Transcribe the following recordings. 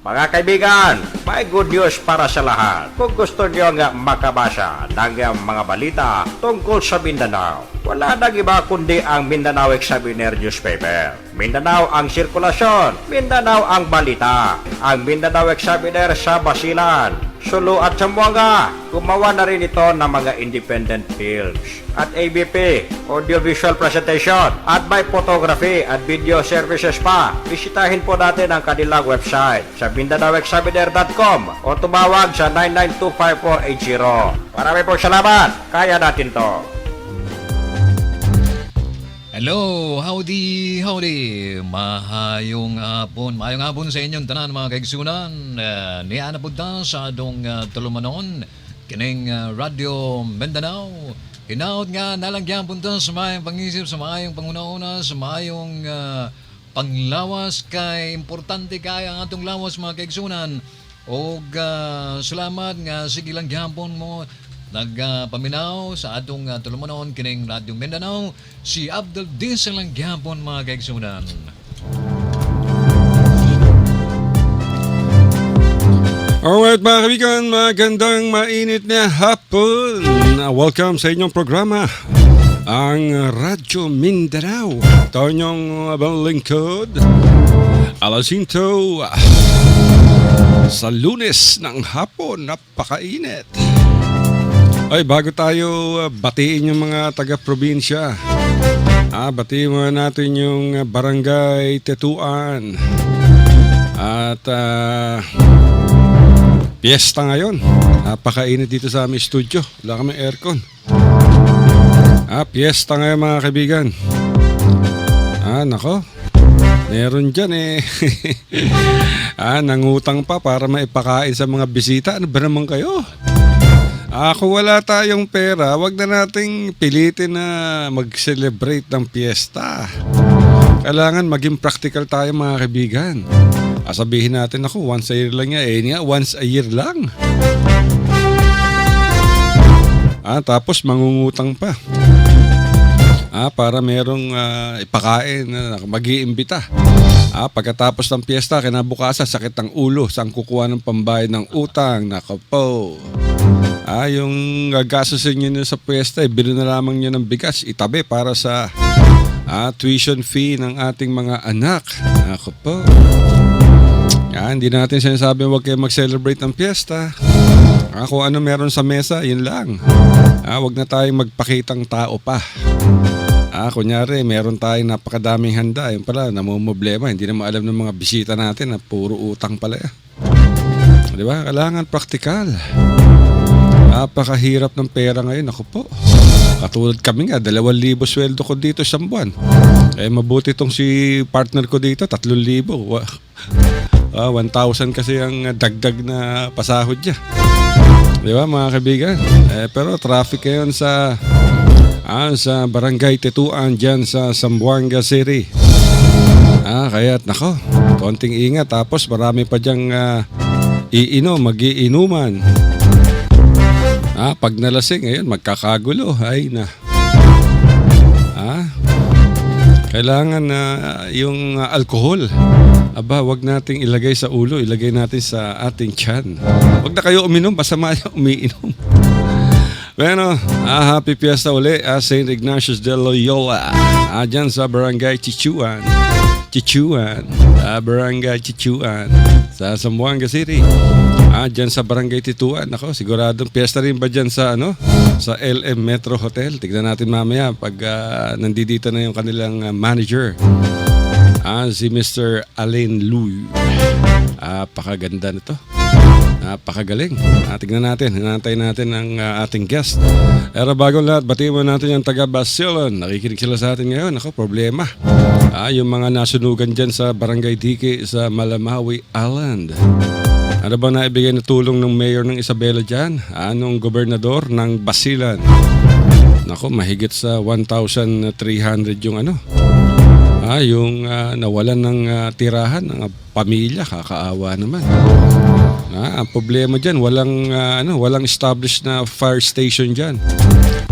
Mga kaibigan, may good news para sa lahat. Kung gusto nyo nga makabasa ng mga balita tungkol sa Mindanao, wala nang iba kundi ang Mindanao Examiner newspaper. Mindanao ang sirkulasyon, Mindanao ang balita. Ang Mindanao Examiner sa Basilan, Sulu at Zamboanga. Gumawa na rin ito ng mga independent films at ABP, audiovisual presentation, at may photography at video services pa. Bisitahin po natin ang kanilang website sa MindanaoExaminer.com o tumawag sa 9925480. Marami po salamat. Kaya natin to. Hello, howdy. Mahayong hapon sa inyong tanan mga kaigsunan. Niya na punta sa adong tulumanon, kining Radio Mindanao. Hinaot nga nalagyan punta sa mayong pangisip, sa mayong pangunauna, sa mayong panglawas kay importante kaya ang atong lawas mga kaigsunan. O salamat nga sige lang gyapon mo nagpaminaw sa atong tulumanon kining Radio Mindanao, si Abdul Diesel lang gyapon mga kaigsunan. Alright mga kaibigan, magandang mainit na hapon. Welcome sa inyong programa, ang Radyo Mindanao. Ito inyong lingkod, Alasinto, sa Lunes ng hapon, napakainit. Ay, bago tayo batiin yung mga taga-probinsya, batiin muna natin yung Barangay Tetuan. At piyesta ngayon. Napakainit dito sa aming studio. Wala kaming aircon. Piyesta ngayon mga kaibigan. Nako. Meron dyan nangutang pa para maipakain sa mga bisita. Ano ba naman kayo? Kung wala tayong pera, wag na nating pilitin na mag-celebrate ng piyesta. Kailangan maging practical tayo mga kaibigan. Sabihin natin ako, once a year lang yan. Once a year lang. Tapos mangungutang pa. Para merong ipakain na mag-iimbita. Pagkatapos ng piyesta, kinabukasan, sakit ng ulo. Saan kukuha ng pambayad ng utang? Nako po. Yung gagastusin nyo sa piyesta, bilo na lamang nyo ng bigas, itabi para sa tuition fee ng ating mga anak. Nako po. Hindi natin sinasabi huwag kayo mag-celebrate ng piyesta. Kung ano meron sa mesa, yun lang. Huwag na tayong magpakitang tao pa. Kunyari, meron tayong napakadaming handa. Yun pala, namumblema. Hindi na maalam ng mga bisita natin na puro utang pala. Di ba? Kailangan praktikal. Napakahirap ng pera ngayon. Ako po. Katulad kami nga, 2,000 sweldo ko dito isang buwan. Mabuti itong si partner ko dito, 3,000. 1,000 kasi ang dagdag na pasahod niya. Di ba mga kaibigan? Pero traffic ngayon sa Barangay Tetuan dyan sa Zamboanga City. Kaya nako, konting ingat. Tapos marami pa dyang magiinuman. Pag nalasing, ngayon magkakagulo. Ay na. Kailangan yung alcohol. Wag nating ilagay sa ulo, ilagay natin sa ating tiyan. Wag na kayo uminom, basta umiinom. Bueno, happy fiesta uli, St. Ignatius de Loyola. Dyan sa Barangay Chichuan. Barangay Chichuan sa Zamboanga City. Dyan sa Barangay Tetuan. Ako, siguradong piyesta rin ba dyan sa sa LM Metro Hotel? Tignan natin mamaya pag nandito na yung kanilang manager. Si Mr. Alain Louie. Napakaganda nito. Napakagaling. Tignan natin. Hinantay natin ang ating guest. Pero bago lahat, batiin mo natin yung taga Basilan. Nakikinig sila sa atin ngayon. Ako, problema. Yung mga nasunugan dyan sa Barangay Dike sa Malamawi Island. Ano ba naibigay na tulong ng mayor ng Isabela dyan? Anong gobernador ng Basilan? Nako, mahigit sa 1,300 yung yung nawalan ng tirahan ng pamilya. Kakaawa naman. Ang problema dyan, walang established na fire station dyan.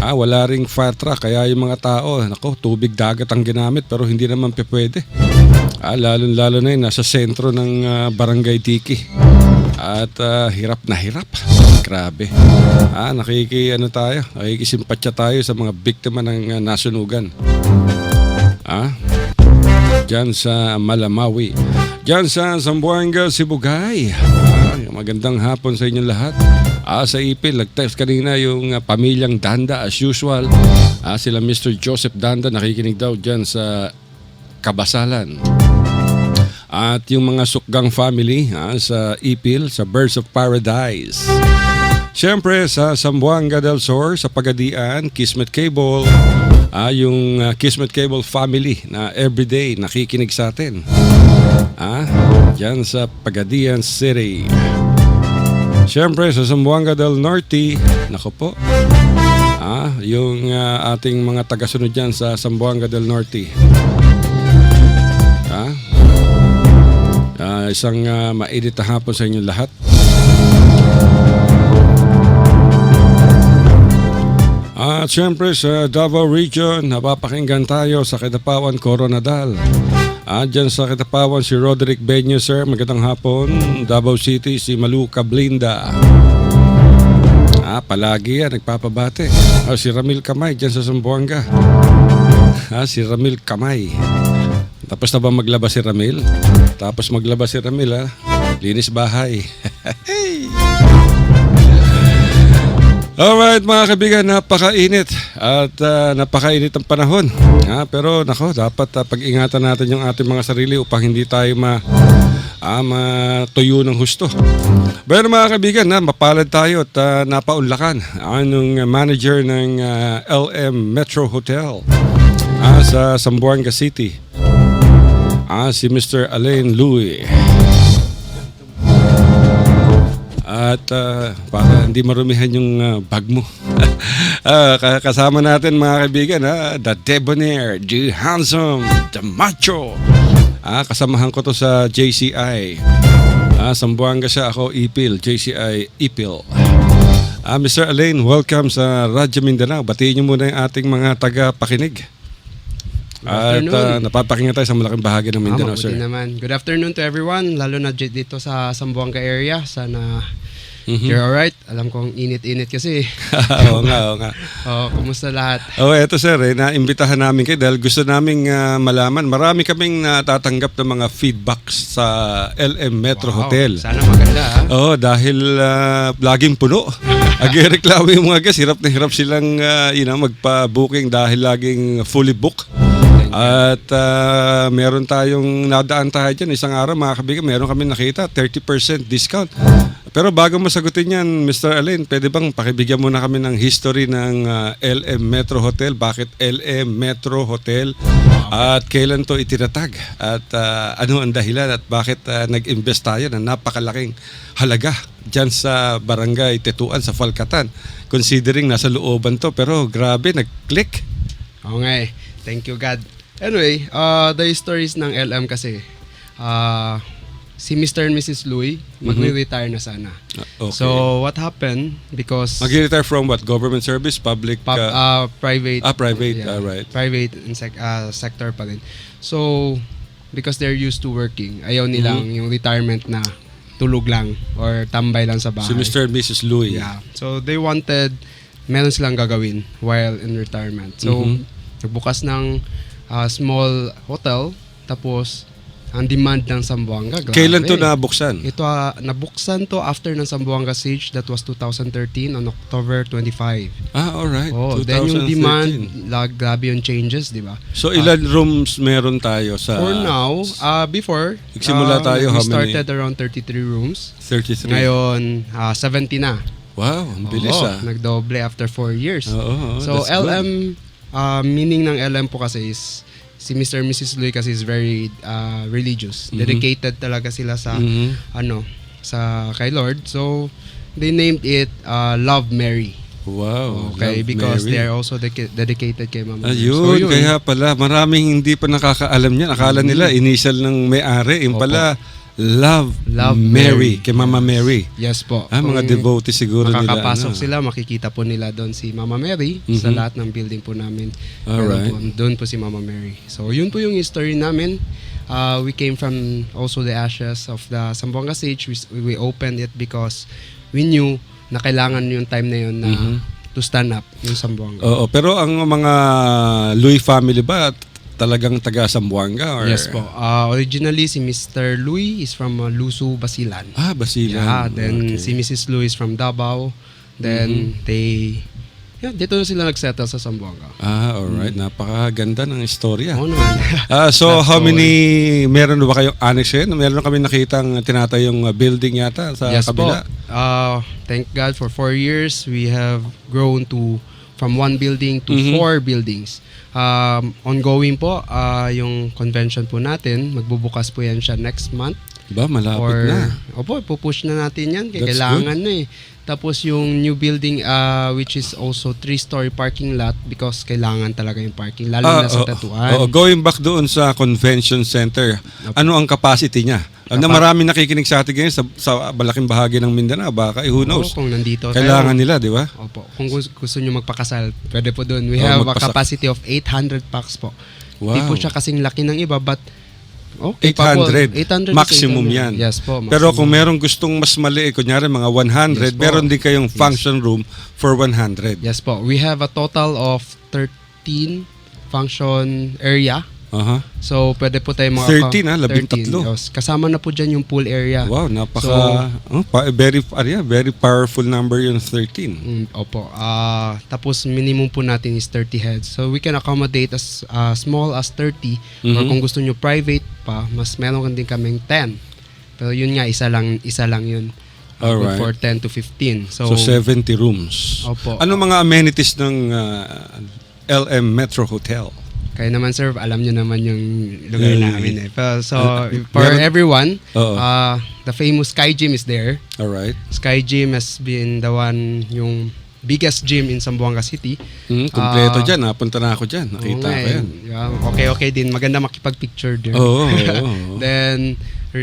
Wala ring fire truck, kaya yung mga tao, tubig dagat ang ginamit pero hindi naman pwede. Lalo-lalo na yun, nasa sentro ng Barangay Tiki. At hirap na hirap. Grabe. Nakikisimpatya tayo sa mga biktima ng nasunugan. Diyan sa Malamawi. Diyan sa Zamboanga, Sibugay. Magandang hapon sa inyong lahat. Sa Ipil, nag-text kanina yung pamilyang Danda as usual. Sila Mr. Joseph Danda, nakikinig daw dyan sa Kabasalan. At yung mga Sukgang family sa Ipil, sa Birds of Paradise. Siyempre sa Zamboanga del Sur, sa Pagadian, Kismet Cable. Yung Kismet Cable family na everyday nakikinig sa atin. Diyan sa Pagadian City. Siyempre sa Zamboanga del Norte, nako po. Yung ating mga tagasunod dyan sa Zamboanga del Norte. Isang mainit na hapon sa inyong lahat. At siyempre sa Davao Region, napapakinggan tayo sa Kidapawan, Coronadal. Dyan sa Kidapawan si Roderick Benyo, sir. Magandang hapon. Davao City, si Malu Cablinda. Palagi yan, nagpapabate. Si Ramil Kamay, dyan sa Zamboanga. Si Ramil Kamay. Tapos na ba maglaba si Ramil? Tapos maglaba si Ramil, linis bahay. Alright mga kaibigan, napakainit at napakainit ang panahon. Pero nako, dapat pag-ingatan natin yung ating mga sarili upang hindi tayo matuyo ng husto. Pero mga kaibigan, mapalad tayo at napaunlakan ang manager ng LM Metro Hotel sa Zamboanga City. Si Mr. Alain Louie. At para hindi marumihan yung bag mo. Kasama natin mga kaibigan, the debonair, the handsome, the macho. Kasamahan ko to sa JCI. Zamboanga siya, ako Ipil, JCI Ipil. Mr. Alain, welcome sa Radyo Mindanao. Batiin niyo muna yung ating mga taga-pakinig. At napapakinggan tayo sa malaking bahagi ng Mindanao, sir. Naman. Good afternoon to everyone, lalo na dito sa Zamboanga area. Sana you're alright. Alam kong init-init kasi. Oo nga. Kumusta lahat? Eto sir, naimbitahan namin kayo dahil gusto naming malaman. Marami kaming natatanggap ng mga feedbacks sa LM Metro Hotel. Sana maganda. Dahil laging puno. Agi-reklamo yung mga guys, hirap na hirap silang magpa-booking dahil laging fully booked. At meron tayong nadaan tayo dyan. Isang araw mga kaibigan, meron kami nakita 30% discount. Pero bago masagutin yan, Mr. Alain, pwede bang pakibigyan muna kami ng history ng LM Metro Hotel? Bakit LM Metro Hotel? At kailan to itinatag? At ano ang dahilan? At bakit nag-invest tayo ng napakalaking halaga dyan sa Barangay Tetuan sa Falcatan? Considering nasa looban to, pero grabe, nag-click. Okay, thank you God. Anyway, the stories ng LM kasi, si Mr. and Mrs. Louie magre-retire na sana. Okay. So what happened, because Mag-retire from what? Government service? Public? private. Private. Yeah, Right. Private sector pa rin. So because they're used to working, ayaw nilang yung retirement na tulog lang or tambay lang sa bahay. Si Mr. and Mrs. Louie. Yeah. So they wanted, meron silang gagawin while in retirement. So nagbukas ng small hotel, tapos ang demand ng Zamboanga, grabe. Kailan to nabuksan? Ito, nabuksan to after ng Zamboanga siege, that was 2013 on October 25. Alright. Then yung 2013. demand, grabe yung changes, di ba? So ilan rooms meron tayo sa... For now, before, Nagsimula tayo, we how many? started around 33 rooms. 33. Ngayon, 70 na. Wow, ang bilis Nagdoble after 4 years. So that's LM, meaning ng LM po kasi is, si Mr. and Mrs. Louie kasi is very religious. Dedicated talaga sila sa sa kay Lord. So they named it Love Mary. Wow. Okay, Love because Mary. they are also dedicated kay Mama Mary. Ayun, So, kaya pala maraming hindi pa nakakaalam niyan. Akala nila initial ng may-ari, yung pala Love Mary, kay Mama Mary. Yes po. Mga devotee siguro nila. Makakapasok sila, makikita po nila doon si Mama Mary sa lahat ng building po namin. Alright. Doon po si Mama Mary. So yun po yung history namin. We came from also the ashes of the Zamboanga Siege. We opened it because we knew na kailangan yung time na yun na to stand up yung Zamboanga. Oo, pero ang mga Lui family ba talagang taga Zamboanga? Or? Yes po. Originally, si Mr. Louis is from Lusu, Basilan. Basilan. Yeah, then Okay. si Mrs. Louis is from Davao. Then dito na sila nagsettle sa Zamboanga. Alright. Napakaganda ng istorya. Oo naman. So That's how all. many, meron ba kayong annex ngayon? Meron kami nakitang tinatayong building yata sa Yes kabila. po. Thank God for 4 years, we have grown from 1 building to 4 buildings. Ongoing po, yung convention po natin, magbubukas po yan siya next month. Ba, malapit na. Opo, pupush na natin yan. That's Kailangan na eh. Tapos yung new building, which is also 3-story parking lot because kailangan talaga yung parking, lalo na sa Tatuan. Going back doon sa convention center, ano ang capacity niya? Na marami nakikinig sa atin ngayon sa malaking bahagi ng Mindanao, baka who knows? Kung nandito Kailangan tayo. nila, di ba? Opo. Kung gusto nyo magpakasal, pwede po doon. We have a capacity of 800 packs po. Wow. Hindi po siya kasing laki ng iba, but okay pa po. 800. Maximum 800. yan. Yes po. Maximum. Pero kung merong gustong mas maliit, kunyari mga 100, Yes po. meron din kayong function room for 100. Yes po. We have a total of 13 function area. So, pwede po tayo mga 13 13. Yes. Kasama na po dyan yung pool area. Wow, very powerful number yung 13. Opo. Tapos minimum po natin is 30 heads. So we can accommodate as small as 30 or kung gusto nyo private pa, mas meron din kaming 10. Pero yun nga, isa lang yun. Alright. For 10 to 15. So 70 rooms. Opo. Ano mga amenities ng LM Metro Hotel? Kaya naman sir, alam nyo naman yung lugar namin eh. Pero, so for meron- everyone, Oo. the famous Sky Gym is there. Alright. Sky Gym has been the one, yung biggest gym in Zamboanga City. Kompleto dyan. Napunta na ako dyan. Nakita ko yan. Okay din. Maganda makipag-picture there. Oo. Then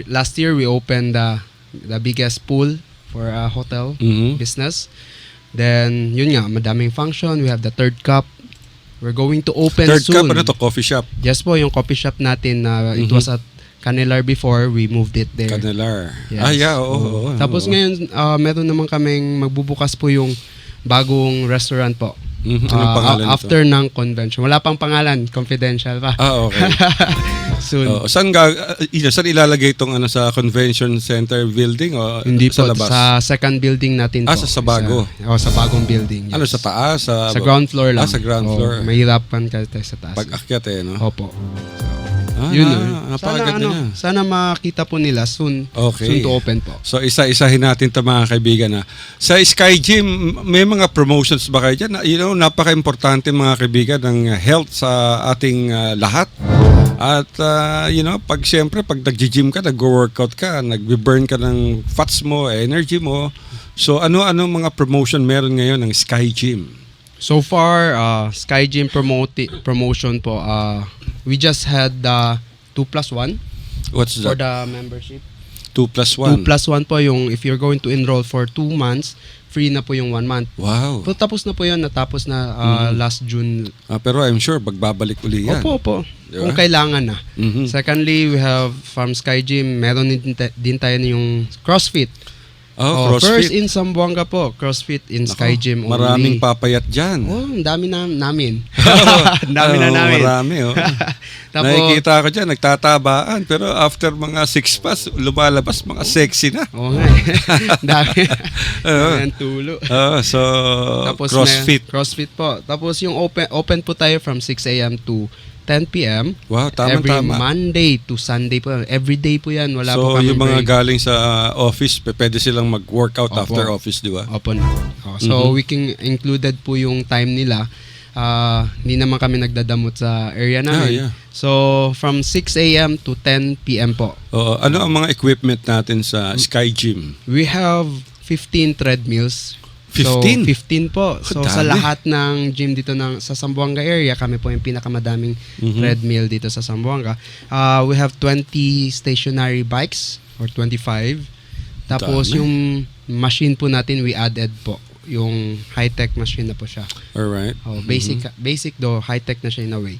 last year we opened the biggest pool for a hotel business. Then yun nga, madaming function. We have the third cup. We're going to open Third soon. cup, ano to? Coffee shop? Yes po, yung coffee shop natin. It was at Canelar before. We moved it there. Canelar. Yes. Oo. Tapos ngayon, meron naman kaming magbubukas po yung bagong restaurant po. Anong pangalan nito? After ng convention. Wala pang pangalan. Confidential pa. Okay. Soon. Saan ilalagay itong sa convention center building o Hindi sa po, labas? sa second building natin po. Sa bago? Sa bagong building. Yes. Ano, sa taas? Sa ground floor lang. Sa ground floor. Mahirapan ka tayo sa taas. Pag-akyat no? Opo. Yun napakaganda niya. Sana makita po nila soon. Okay. Soon to open po. So isa-isahin natin ito mga kaibigan sa Sky Gym, may mga promotions ba kayo dyan? Napaka-importante mga kaibigan ng health sa ating lahat. At pag nag-gym ka, nag-workout ka, nag-burn ka ng fats mo, energy mo. So ano-ano mga promotion meron ngayon ng Sky Gym? So far, Sky Gym promotion po, we just had the 2+1 What's for that? the membership. 2+1? 2+1 po yung if you're going to enroll for 2 months, free na po yung 1 month. Wow. So, tapos na po yun, natapos na last June. Pero I'm sure bagbabalik uli yan. Opo. Diba? Kung kailangan na. Mhm. Secondly, we have from Sky Gym, meron din tayo yung CrossFit. CrossFit. First in Zamboanga po, CrossFit in Sky Gym only. Maraming papayat dyan. Ang dami na namin. Dami na namin. Marami, Tapos, nakikita ko dyan, nagtatabaan. Pero after mga 6 months, lumalabas mga sexy na. nga. Dami. Dami ang tulo. So, Tapos CrossFit. CrossFit po. Tapos yung open po tayo from 6 a.m. to 10 p.m. Wow, Every tama-tama. Monday to Sunday po. Every day po yan. Wala po So, kami yung mga break. galing sa office, pwede silang mag-workout Opo. after office, di ba? Opo. So, we can included po yung time nila. Hindi naman kami nagdadamot sa area namin. Yeah. So, from 6 a.m. to 10 p.m. po. Ano ang mga equipment natin sa Sky Gym? We have 15 treadmills. 15? So, 15 po. So, Dami. sa lahat ng gym dito sa Zamboanga area, kami po yung pinakamadaming treadmill dito sa Zamboanga. We have 20 stationary bikes or 25. Tapos Dami. yung machine po natin, we added po. yung high-tech machine na po siya. Alright. Oh, basic though, high-tech na siya in a way.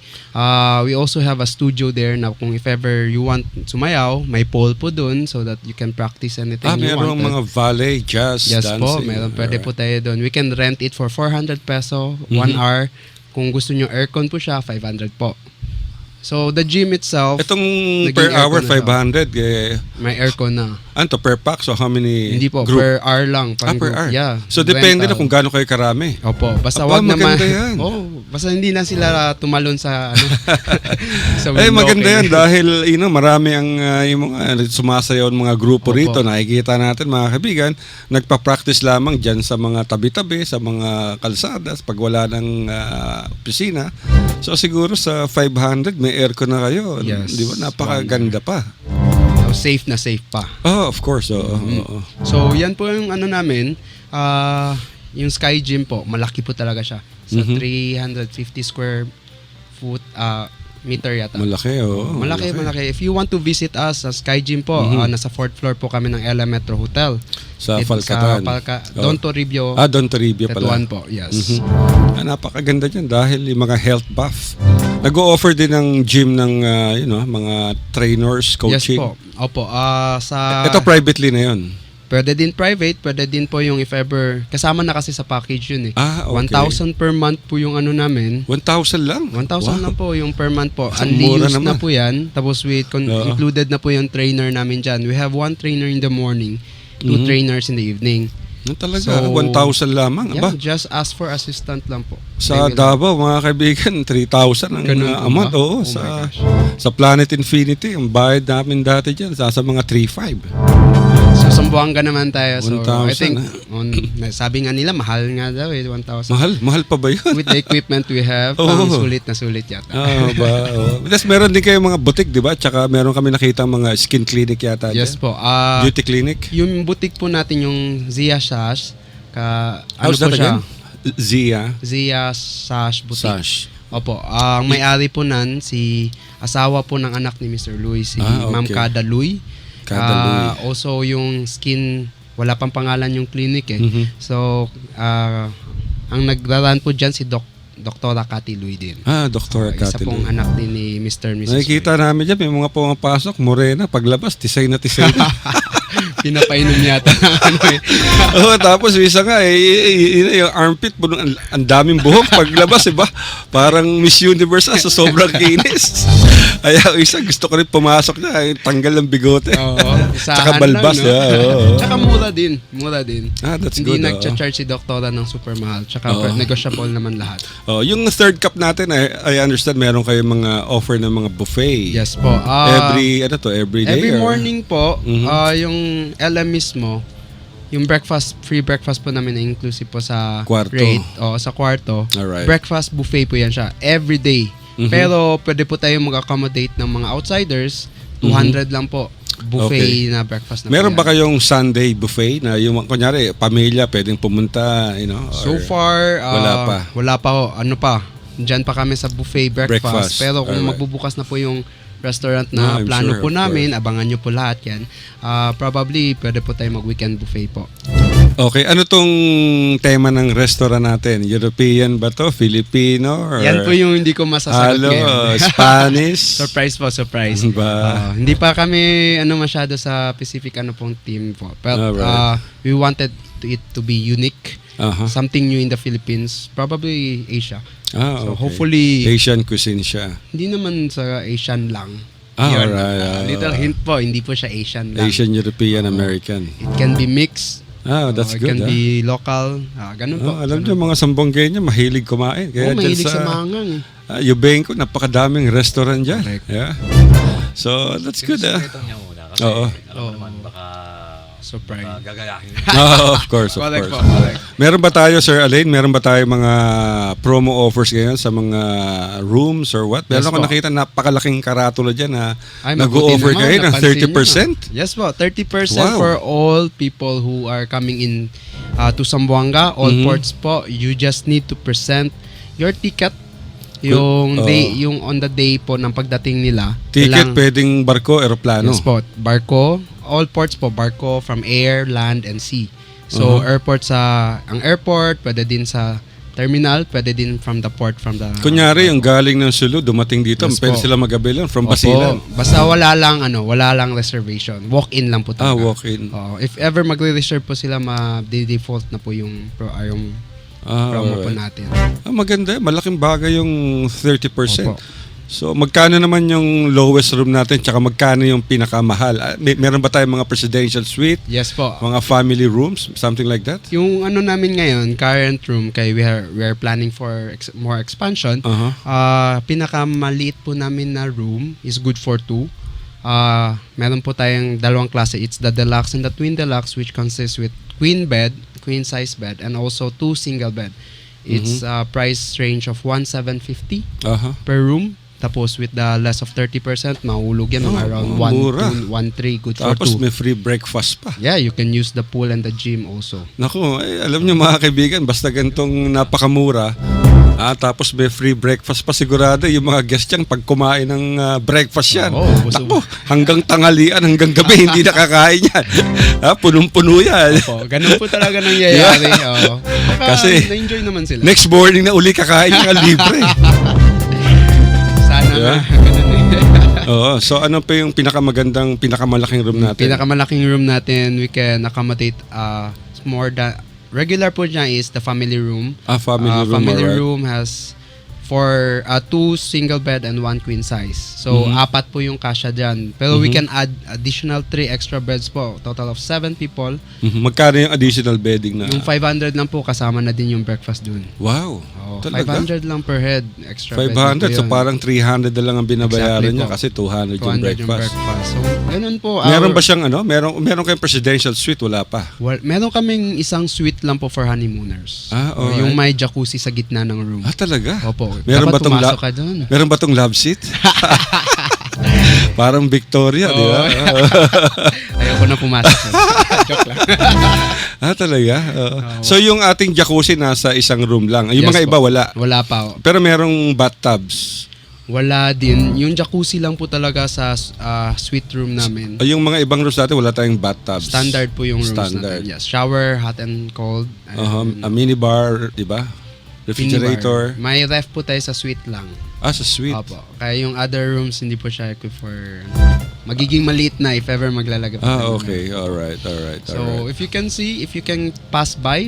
We also have a studio there na kung if ever you want sumayaw, may pole po dun so that you can practice anything you Meron want. mga ballet, jazz, Yes dancing. po, meron. Pwede po tayo doon. We can rent it for 400 peso, 1 hour. Kung gusto nyo aircon po siya, 500 po. So, the gym itself, Itong naging per hour, aircon na siya. 500. Eh, may aircon na. ano to, per pack? So, how many Hindi po, group? per hour lang. Pang Per group. hour. Yeah. So, depende na rental. kung gaano kayo karami. Opo, basta Aba, wag naman. maganda yan. Basta hindi na sila tumalon sa ano. sa Eh, window, maganda okay. yan dahil marami ang yung mga sumasayaw ng mga grupo Opo. rito. Nakikita natin mga kaibigan, nagpa-practice lamang dyan sa mga tabi-tabi, sa mga kalsadas, pag wala ng opisina. So siguro sa 500 may aircon na kayo. Yes. Di ba? Napakaganda pa. So, safe na safe pa. Oh, of course. Oo. So, yan po yung ano namin. Yung Sky Gym po, malaki po talaga siya. Sa 350 square foot meter yata. Malaki, oo. Malaki. If you want to visit us sa Sky Gym po, nasa 4th floor po kami ng LM Metro Hotel. Sa Falcatan. Don Toribio, Don Toribio pala. Tetuan po. Yes. Napakaganda dyan dahil yung mga health buff. Nag-o-offer din ng gym ng mga trainers, coaching. Yes po. Opo. Sa Ito privately na yun. Pwede din private, pwede din po yung if ever, kasama na kasi sa package yun eh. Okay. 1,000 per month po yung ano namin. 1,000 lang? 1,000 lang po yung per month po. Ang mura Unused naman. na po yan. Tapos included na po yung trainer namin dyan. We have 1 trainer in the morning, 2 trainers in the evening. Talaga, So, 1,000 lamang. Yeah, Aba, just ask for assistant lang po. sa They will- Davao, mga kaibigan, 3,000 ang Ganun po a month. ba? Oo, Oh my sa, gosh. sa Planet Infinity, ang bayad namin dati dyan, sa mga 3,500. So, Sambuanga naman tayo. So, 1,000, I think, sabi nga nila, mahal nga daw eh, 1,000. Mahal pa ba yun? With the equipment we have, Oo. sulit na sulit yata. Tapos meron din kayo mga butik, di ba? Tsaka meron kami nakita mga skin clinic yata Yes dyan. po. Beauty clinic. Yung boutique po natin, yung Zia Sash, How's that po siya? again? Zia. Zia Sash Boutique. Sash. Opo. Ang may-ari po nan, si asawa po ng anak ni Mr. Louis, si Okay. Ma'am Kada Louis. Kada Louis. Also, yung skin, wala pang pangalan yung clinic eh. So, ang nagraran po dyan si Doktora Cathy Louis din. Dr. Isa Cathy pong Louis. anak din ni Mr. and Mrs. Nakikita namin dyan, may mga pumapasok, morena, paglabas, tisay na. Pinapainom yata. Ano eh. Tapos isa nga, yung armpit, ang daming buhok paglabas, iba? Parang Miss Universe sa sobrang kinis. Kaya isa, gusto ko rin pumasok na, tanggal ng bigote. Oo. Tsaka Isahan balbas. lang, no? Oo. Tsaka mura din. Mura din. That's Hindi good. nagcha-charge si Doktora ng super mahal. Tsaka negotiable naman lahat. Yung third cup natin, I understand meron kayong mga offer ng mga buffet. Yes po. Every day? Every or- morning po, yung LM mismo, yung free breakfast po namin na inclusive po sa Kwarto. rate. Sa kwarto. Alright. Breakfast buffet po yan siya. Every day. Pero pwede po tayo mag-accommodate ng mga outsiders. 200 lang po. Buffet Okay. na breakfast na Meron po ba yan. kayong Sunday buffet na yung kunyari pamilya pwedeng pumunta, So or- far, wala pa. Wala pa ho. Ano pa? Diyan pa kami sa buffet breakfast. Breakfast. Pero kung Alright. magbubukas na po yung restaurant na I'm plano sure, po of namin, abangan nyo po lahat yan. Probably, pwede po tayo mag-weekend buffet po. Okay, ano tong tema ng restaurant natin? European ba to? Filipino? Or Yan po yung hindi ko masasagot Halo? ngayon. Spanish? Surprise po, surprise. Ba? Hindi pa kami masyado sa specific pong team po. But Alright. we wanted it to be unique. Aha. Something new in the Philippines. Probably Asia. So Okay. hopefully, Asian cuisine siya. hindi naman sa Asian lang. Yun. Alright. Little hint po, hindi po siya Asian lang. Asian, European, American. It can be mixed. That's It good. can be local. Ganun po. Alam niyo, mga Sambonggenyo, mahilig kumain. Kaya dyan mahilig sa mangang. Yubenko, napakadaming restaurant dyan. Correct. Yeah. So, that's good. Sinusulitan niya muna kasi Oo. alam mo naman baka Surprise. gagayahin. Of course, of Correct course. po, correct. Meron ba tayo, Sir Alain, meron ba tayo mga promo offers ngayon sa mga rooms or what? Meron Yes ako po. nakita napakalaking karatula dyan na Ay, mabuti nag-o-offer naman, kayo ng napansin 30%? Yes po, 30% Wow. for all people who are coming in to Zamboanga. All Mhm. ports po. You just need to present your ticket. Yung day, yung on the day po ng pagdating nila. Ticket, pwedeng barko, aeroplano. Yes po, barko. All ports po, barko from air, land, and sea. So ang airport, pwede din sa terminal, pwede din from the port, from the... Kunyari, yung galing ng Sulu, dumating dito, Yes pwede po. sila mag-avail from Opo. Basilan. Basta wala lang reservation. Walk-in lang po talaga. Walk-in. If ever magre-reserve po sila, ma-default na po yung promo po alright. natin. Maganda. Malaking bagay yung 30%. Opo. So, magkano naman yung lowest room natin tsaka magkano yung pinakamahal? Meron ba tayong mga presidential suite? Yes po. Mga family rooms? Something like that? Yung namin ngayon, current room, kay we are planning for more expansion. Pinakamaliit po namin na room is good for 2. Meron po tayong dalawang klase. It's the deluxe and the twin deluxe, which consists with queen size bed, and also 2 single bed. It's price range of 1,750 per room. Tapos with the less of 30%, mahulog yan mga around mura. 1,300, good for Tapos 2. may free breakfast pa. Yeah, you can use the pool and the gym also. Naku, alam nyo mga kaibigan, basta gantong napakamura, tapos may free breakfast pa, sigurado yung mga guest yan, pag kumain ng breakfast yan, naku, hanggang tanghalian, hanggang gabi, hindi nakakain yan. Punong-puno yan. Opo, ganun po talaga nangyayari. Kasi, na-enjoy naman sila. Next morning na uli kakain ka libre. Sana Yeah. ganun eh. Oo, so ano pa yung pinakamalaking room natin? Pinakamalaking room natin, we can accommodate more than regular po niya is the family room. Family room, Family alright. room has 2 single bed and 1 queen size. So, 4 po yung kasya dyan. Pero we can add additional 3 extra beds po. Total of 7 people. Magkano yung additional bedding na? Yung 500 lang po, kasama na din yung breakfast dun. Wow, talaga? 500 lang per head. Extra bed 500, so yun. parang 300 na lang ang binabayaran Exactly niya po. kasi 200 yung 200 breakfast. So, ganun po. Meron ba siyang meron kayong presidential suite? Wala pa. Well, meron kaming isang suite lang po for honeymooners. Alright. Yung may jacuzzi sa gitna ng room. Talaga? Opo. Meron ba Dapat tong pumasok ka dun. Meron ba tong love seat? Parang Victoria, di ba? Ayoko na pumasok. Joke lang. Talaga? So yung ating jacuzzi nasa isang room lang. Yung Yes mga po. iba wala. Wala pa. Pero merong bathtubs. Wala din. Yung jacuzzi lang po talaga sa suite room namin. Yung mga ibang rooms natin wala tayong bathtubs. Standard po yung rooms Standard. natin. Yes. Shower, hot and cold. And A minibar, di ba? Refrigerator. minibar. May ref po tayo sa suite lang. Sa suite. Opo. Kaya yung other rooms hindi po siya equipped for magiging maliit na if ever maglalagay po tayo ng Okay. Alright. So, if you can pass by,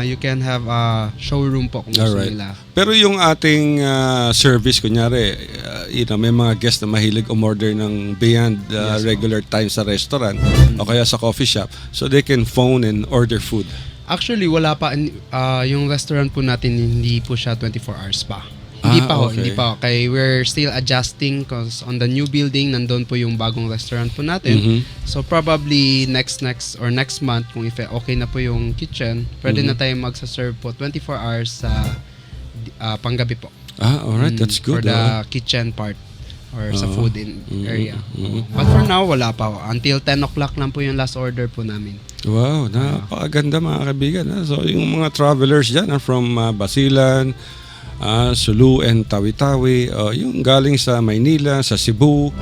you can have a showroom po kung gusto Alright. nila. Pero yung ating service, kunyari, may mga guests na mahilig umorder ng beyond regular time sa restaurant o kaya sa coffee shop, so they can phone and order food. Actually, wala pa. Yung restaurant po natin, hindi po siya 24 hours pa. Hindi pa ho. Kaya we're still adjusting because on the new building, nandun po yung bagong restaurant po natin. So probably next month, kung if okay na po yung kitchen, pwede na tayo magsaserve po 24 hours sa panggabi po. Alright. That's good. For the kitchen part or sa food area. But for now, wala pa ho. Until 10 o'clock lang po yung last order po namin. Wow, napakaganda mga kaibigan. So yung mga travelers dyan from Basilan, Sulu and Tawi-Tawi, yung galing sa Maynila, sa Cebu,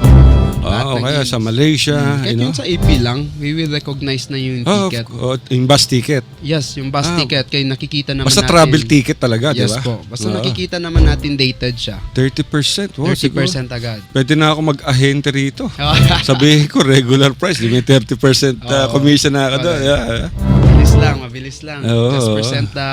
o kaya sa Malaysia. Kahit yun sa AP lang, we will recognize na yung ticket. Yung bus ticket. Yes, yung bus ticket. Kaya nakikita naman Basta natin. travel ticket talaga, di ba? Yes po. Basta nakikita naman natin dated siya. 30%. Wow, 30% siguro. agad. Pwede na ako mag-ahente rito. Sabihin ko, regular price. Di may 30% commission na ako doon. Yeah. Mabilis lang. Oo. Just present the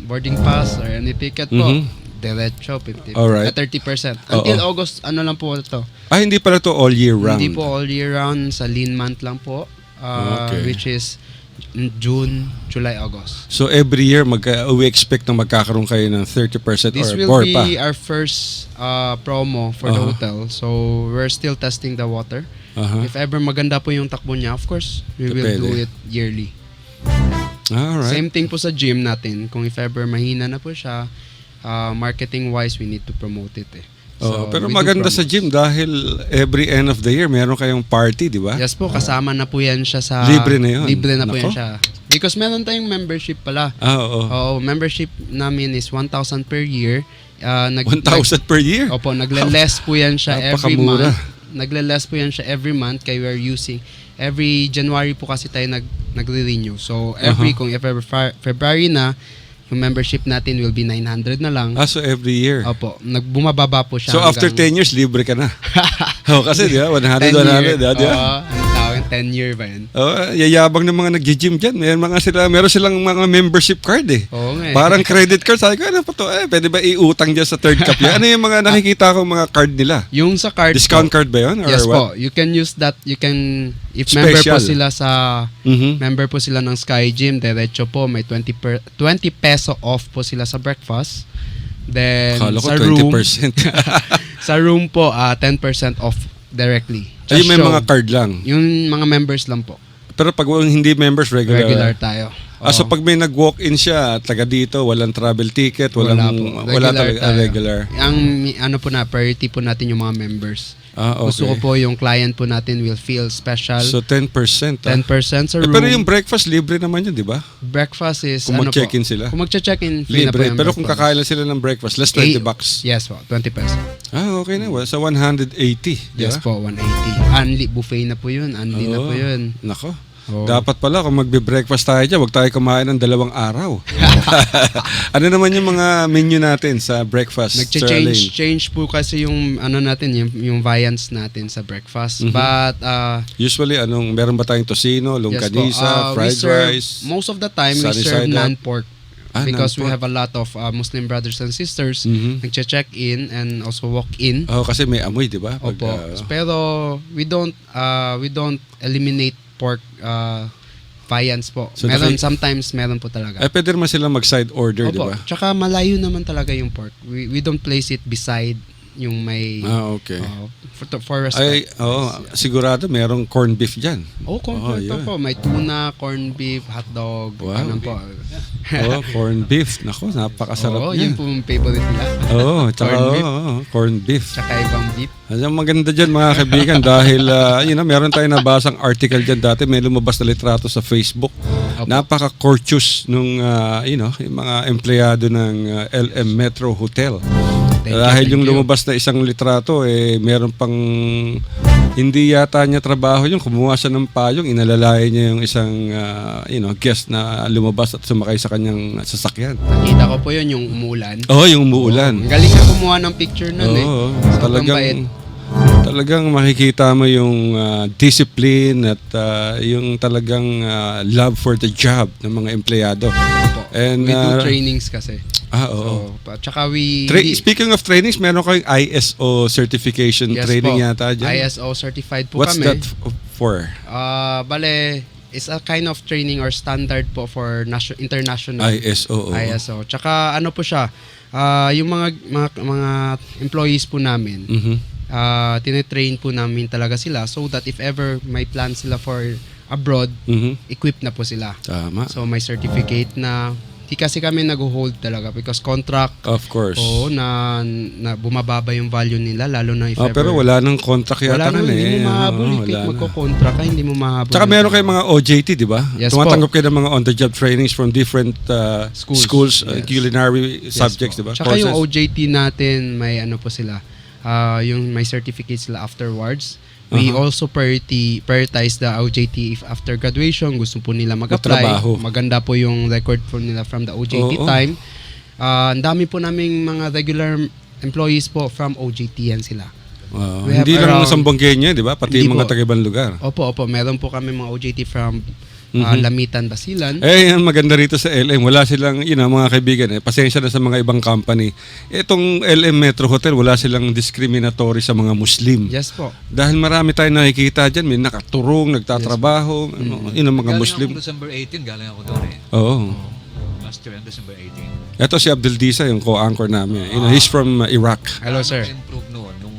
boarding pass or any ticket po. Diretso, 50%. Alright. 30%. Until August, lang po ito. Hindi pala to all year round. Hindi po all year round. Sa lean month lang po. Which is June, July, August. So every year, we expect na magkakaroon kayo ng 30% This or will more be pa. our first promo for the hotel. So we're still testing the water. If ever maganda po yung takbo niya, of course, we will do it yearly. Alright. Same thing po sa gym natin. Kung if ever mahina na po siya, marketing-wise, we need to promote it eh. Pero we do maganda sa promote. gym dahil every end of the year meron kayong party, di ba? Yes po, kasama na po yan siya sa... Libre na yun. Libre na po Nako. yan siya. Because meron tayong membership pala. Oo. Membership namin is 1,000 per year. 1,000 per year? Opo, nagle-less po yan siya every Napakamura. month. Nagle-less po yan siya every month kaya we're using every January po kasi tayo nagre-renew. So, kung if ever February na, yung membership natin will be 900 na lang. So every year. Opo, bumababa po siya So after 10 years, libre ka na. Kasi di ba, 100, 100, di ba? Ano tawag, 10-year ba yun? Yayabang ng mga nag-gym dyan. Meron silang mga membership card eh. Oo nga eh. Parang credit card. Sabi ko, ano pa to? Pwede ba iutang dyan sa third cup yan? Ano yung mga nakikita ko mga card nila? Yung sa card Discount po, card ba yun? Or yes what? po, you can use that. You can, if Special. member po sila sa, Mhm. member po sila ng Sky Gym, diretso po, may 20 peso off po sila sa breakfast. Then, Akala ko sa room, 20%. sa room po, 10% off directly. Ay, may show. mga card lang. Yung mga members lang po. Pero pag hindi members, regular. Regular tayo. So Oo. pag may nag-walk-in siya, taga dito, walang travel ticket, Wala wala po. talaga tayo. regular. Ang ano po na, priority po natin yung mga members. Okay. Gusto ko po yung client po natin will feel special. So 10%. 10% sa room. Pero yung breakfast, libre naman yun, di ba? breakfast is Kung ano mag-check-in po? sila? Kung mag-check-in, free na po Libre. yung Pero kung breakfast. kakain lang sila ng breakfast, less 20 bucks. Yes po, 20 pesos. Okay na. Sa 180. di Yes ba? po, 180. Unli, buffet na po yun. Unli na po yun. Nako. Oo. Dapat pala kung magbe-breakfast tayo dyan, huwag tayo kumain ng 2 araw. Ano naman yung mga menu natin sa breakfast, Sir Alain? Change po kasi yung ano natin, yung viands natin sa breakfast. Mhm. But Usually, meron ba tayong tosino, yes po, longganisa, we fried serve, rice? most of the time we sunny serve side up? non-pork. Because we non-pork. have a lot of Muslim brothers and sisters Mhm. nagche-check in and also walk in. Kasi may amoy, di ba? Pag, Opo. Pero we don't eliminate pork viands po. So, Sometimes meron po talaga. pwede naman sila mag-side order, di Opo. ba? Tsaka malayo naman talaga yung pork. We don't place it beside yung may Okay. for respect. Sigurado merong corned beef dyan. Kompleto yun. po. May tuna, corned beef, hotdog, Wow. ganun po. Corned beef. Nako, napakasarap Yun niya. po yung favorite nila. Tsaka Corned beef. corned beef. Tsaka ibang beef. Ang maganda dyan mga kaibigan dahil meron tayong nabasang article dyan dati, may lumabas na litrato sa Facebook. Opo. Napaka-courteous nung yung mga empleyado ng LM Metro Hotel. Dahil yung lumabas na isang litrato, meron pang hindi yata niya trabaho yung kumuha siya ng payong, inalalay niya yung isang guest na lumabas at sumakay sa kanyang sasakyan. Nakita ko po yun yung umulan. Yung umuulan. Ang galing na kumuha ng picture nun Sobrang bait. Talagang makikita mo yung discipline at yung talagang love for the job ng mga empleyado. Opo. And, We do trainings kasi. Oo. So, tsaka we... Speaking of trainings, meron kayong ISO certification Yes training po. yata dyan. ISO certified po What's kami. that for? Bale, it's a kind of training or standard po for international ISO. ISO. Tsaka ano po siya, yung mga employees po namin, Mhm. tinetrain po namin talaga sila so that if ever may plan sila for abroad, Mhm. equipped na po sila. Tama. So may certificate na. Di kasi kami nag-hold talaga because contract Of course. na bumababa yung value nila lalo na if ever. Pero wala nang contract yata wala nang, hindi mo mahabol. Wala na. Magko-contract ka, hindi mo mahabol. Tsaka meron kayong mga OJT, di ba? Yes Tumatanggap kayo ng mga on-the-job trainings from different schools, Yes. culinary Yes subjects, po. di ba? Tsaka yung Courses. OJT natin, may ano po sila, yung may certificate sila afterwards. We also prioritize the OJT if after graduation gusto po nila mag-apply. Trabaho. Maganda po yung record po nila from the OJT Oo. time. Ang dami po naming mga regular employees po from OJT yan sila. Wow. We have Hindi lang around- Sambuanga, di ba? Pati Hindi yung mga po. taga-ibang lugar. Opo. Meron po kami mga OJT from Lamitan, Basilan. Ang maganda rito sa LM, wala silang, mga kaibigan, pasensya na sa mga ibang company. Itong LM Metro Hotel, wala silang discriminatory sa mga Muslim. Yes po. Dahil marami tayong nakikita dyan, may nakaturong, nagtatrabaho, mga Muslim. Galing ako December 18, galing ako doon Oo. Last year, December 18. Ito si Abdul Disa, yung co-anchor namin. He's from Iraq. Hello, sir. Improve noon, nung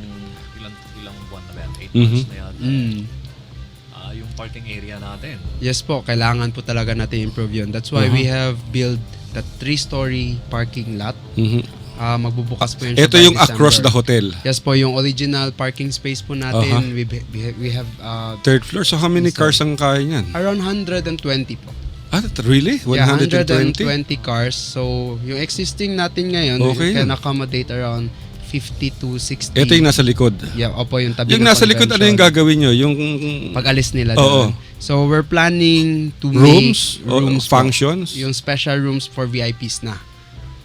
ilang buwan na ba? 8 Mhm. months na yata. Yung parking area natin. Yes po, kailangan po talaga natin improve yun. That's why we have built the 3-story parking lot. Mhm. Magbubukas po yun siya Ito by yung across the December. hotel. Yes po, yung original parking space po natin, we have Third floor. So how many cars ang kaya niyan? around 120 po. Really? 120? 120 cars. So, yung existing natin ngayon, Okay we can yun. accommodate around 50 to 60. Ito yung nasa likod. Yeah, opo, yung tabi Yung ng nasa likod, ano yung convention. gagawin nyo? Yung... Pag alis nila Oo. doon. So we're planning to Rooms? make O rooms po. functions? Yung special rooms for VIPs na.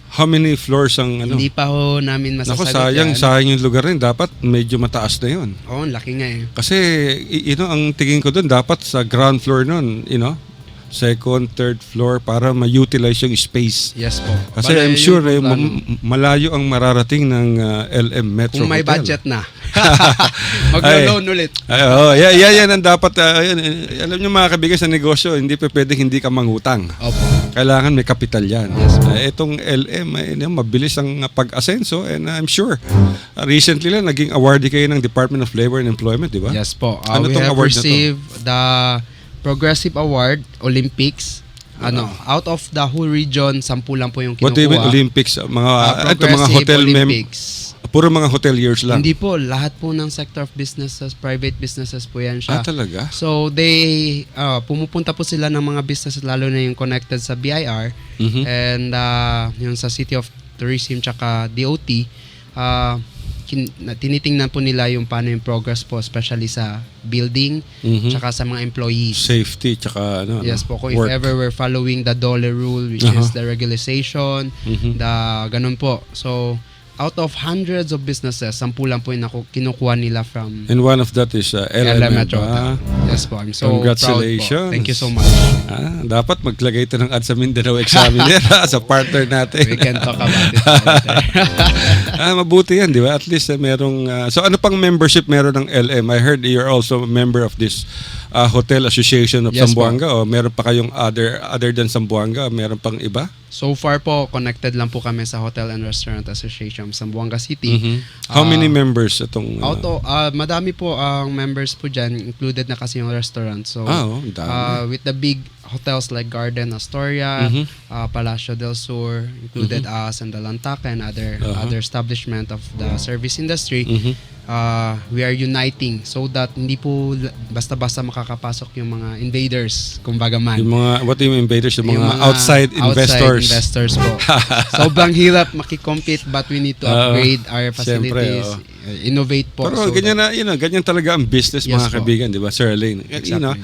How many floors ang ano? Hindi pa ho namin Nako, masasagot sayang yung lugar rin. Dapat medyo mataas na yun. Oo, ang laki nga eh. Kasi, ang tingin ko doon, dapat sa ground floor nun, second, third floor para ma-utilize yung space. Yes po. Kasi Bale, I'm sure yun po plano. malayo ang mararating ng LM Metro Kung may Hotel. budget na. Maglo-loan ulit. Yan ang dapat. Alam niyo mga kaibigan sa negosyo, hindi pa pwedeng hindi ka mangutang. Opo. Kailangan may kapital yan. Yes, po. Itong LM, mabilis ang pag-asenso and I'm sure recently lang naging awardee kayo ng Department of Labor and Employment, di ba? Yes po. Ano We tong have award na to? received the Progressive Award Olympics. Out of the whole region, 10 lang po yung kinukuha. What do you mean Olympics? Ito mga Progressive hotel Olympics. puro mga hoteliers lang. Hindi po, lahat po ng sector of businesses, private businesses po yan siya. Talaga? So they pumupunta po sila ng mga businesses lalo na yung connected sa BIR Mhm. and yung sa City of Tourism tsaka DOT tinitingnan po nila yung paano yung progress po especially sa building Mhm. tsaka sa mga employees. Safety tsaka Yes po, kung if work. ever we're following the dollar rule which Uh-huh. is the regulation, Mhm. ganun po. So out of hundreds of businesses, 10 lang po yung kinukuha nila from And one of that is LM LM. Metro Hotel. Yes po, I'm so Congratulations. proud po. Thank you so much. Dapat maglagay ito ng ad sa Mindanao Examiner sa partner natin. We can talk about it later. Mabuti yan, di ba? At least merong... so ano pang membership meron ng LM? I heard you're also a member of this Hotel Association of Yes, Zamboanga. O meron pa kayong other than Zamboanga? Meron pang iba? So far po, connected lang po kami sa Hotel and Restaurant Association sa Zamboanga City. Mhm. How many members itong... Madami po ang members po dyan, included na kasi yung restaurant. So, ang dami. with the big hotels like Garden Astoria, Mhm. Palacio del Sur, included us and the Lantaka and other establishment of the service industry, Mhm. we are uniting so that hindi po basta-basta makakapasok yung mga invaders, kumbaga man. Yung mga, what do you mean invaders? Yung mga, outside investors investors. po. Sobrang hirap makikompete but we need to upgrade our Siyempre, facilities, innovate po. Pero ganyan ganyan talaga ang business, Yes mga po. kaibigan, di ba, Sir Elaine? Exactly.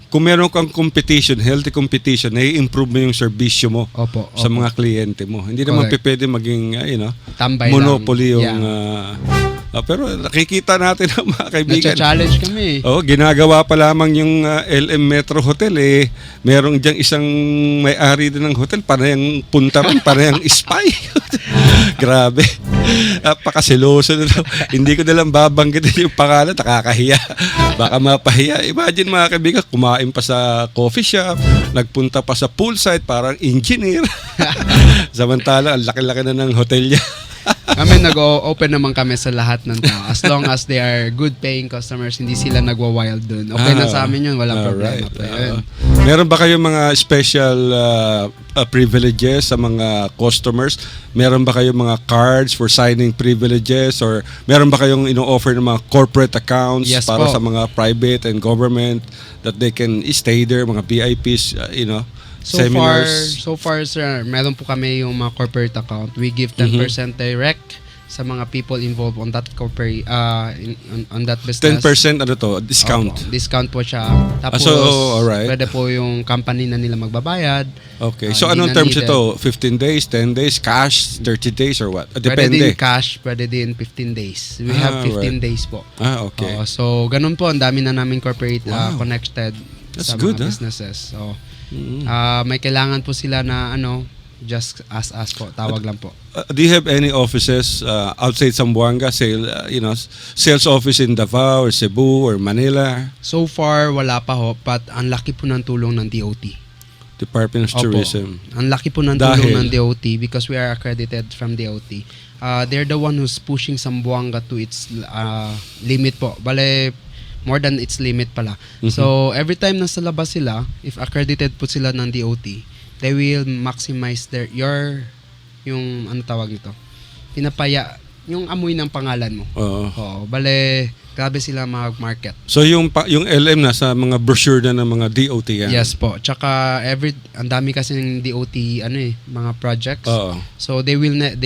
Kung meron kang competition, healthy competition, nai-improve mo yung serbisyo mo Opo, sa opo. mga kliyente mo. Hindi naman Correct. pwede maging, Tambay monopoly lang. yung... pero nakikita natin ang mga kaibigan. Nacha-challenge kami. Ginagawa pa lamang yung LM Metro Hotel merong diyang isang may-ari din ng hotel, parang punta rin, parang spy. Grabe. Napakasiloso na daw. Hindi ko nalang babanggitin yung pangalan, nakakahiya. Baka mapahiya. Imagine mga kaibigan, kumain pa sa coffee shop, nagpunta pa sa poolside, parang engineer. Samantala, ang laki-laki na ng hotel niya. Kami nag-open naman kami sa lahat ng tao. As long as they are good paying customers, hindi sila nagwa-wild dun. Okay na sa amin yun, walang problema po yun. Meron ba kayong mga special privileges sa mga customers? Meron ba kayong mga cards for signing privileges? Or meron ba kayong ino-offer ng mga corporate accounts Yes para po. sa mga private and government that they can stay there, mga VIPs, seminars? So far, sir, meron po kami yung mga corporate account. We give 10% direct sa mga people involved on that corporate on that business. 10% discount. Opo, discount po siya. Tapos, alright. pwede po yung company na nila magbabayad. Okay. So Hindi anong na terms needed. ito? 15 days, 10 days, cash, 30 days, or what? Pwede Depende. din cash, pwede din 15 days. We have 15 days po. Okay. So, ganun po. Ang dami na namin corporate Wow. connected That's sa good, mga businesses. So, may kailangan po sila na just ask us po. Tawag lang po. Do you have any offices outside Zamboanga, sales office in Davao or Cebu or Manila? So far, wala pa ho. But ang laki po ng tulong ng DOT. Department of Opo. Tourism. Ang laki po ng Dahil? tulong ng DOT because we are accredited from DOT. They're the one who's pushing Zamboanga to its limit po. Bale, more than its limit pala. So, every time nasa labas sila, if accredited po sila ng DOT, they will maximize yung ano tawag nito? Pinapaya, yung amoy ng pangalan mo. Oo. Oo, bale, grabe sila mag-market. So yung LM nasa mga brochure na ng mga DOT yan? Yes po. Tsaka ang dami kasi ng DOT mga projects. Oo. So they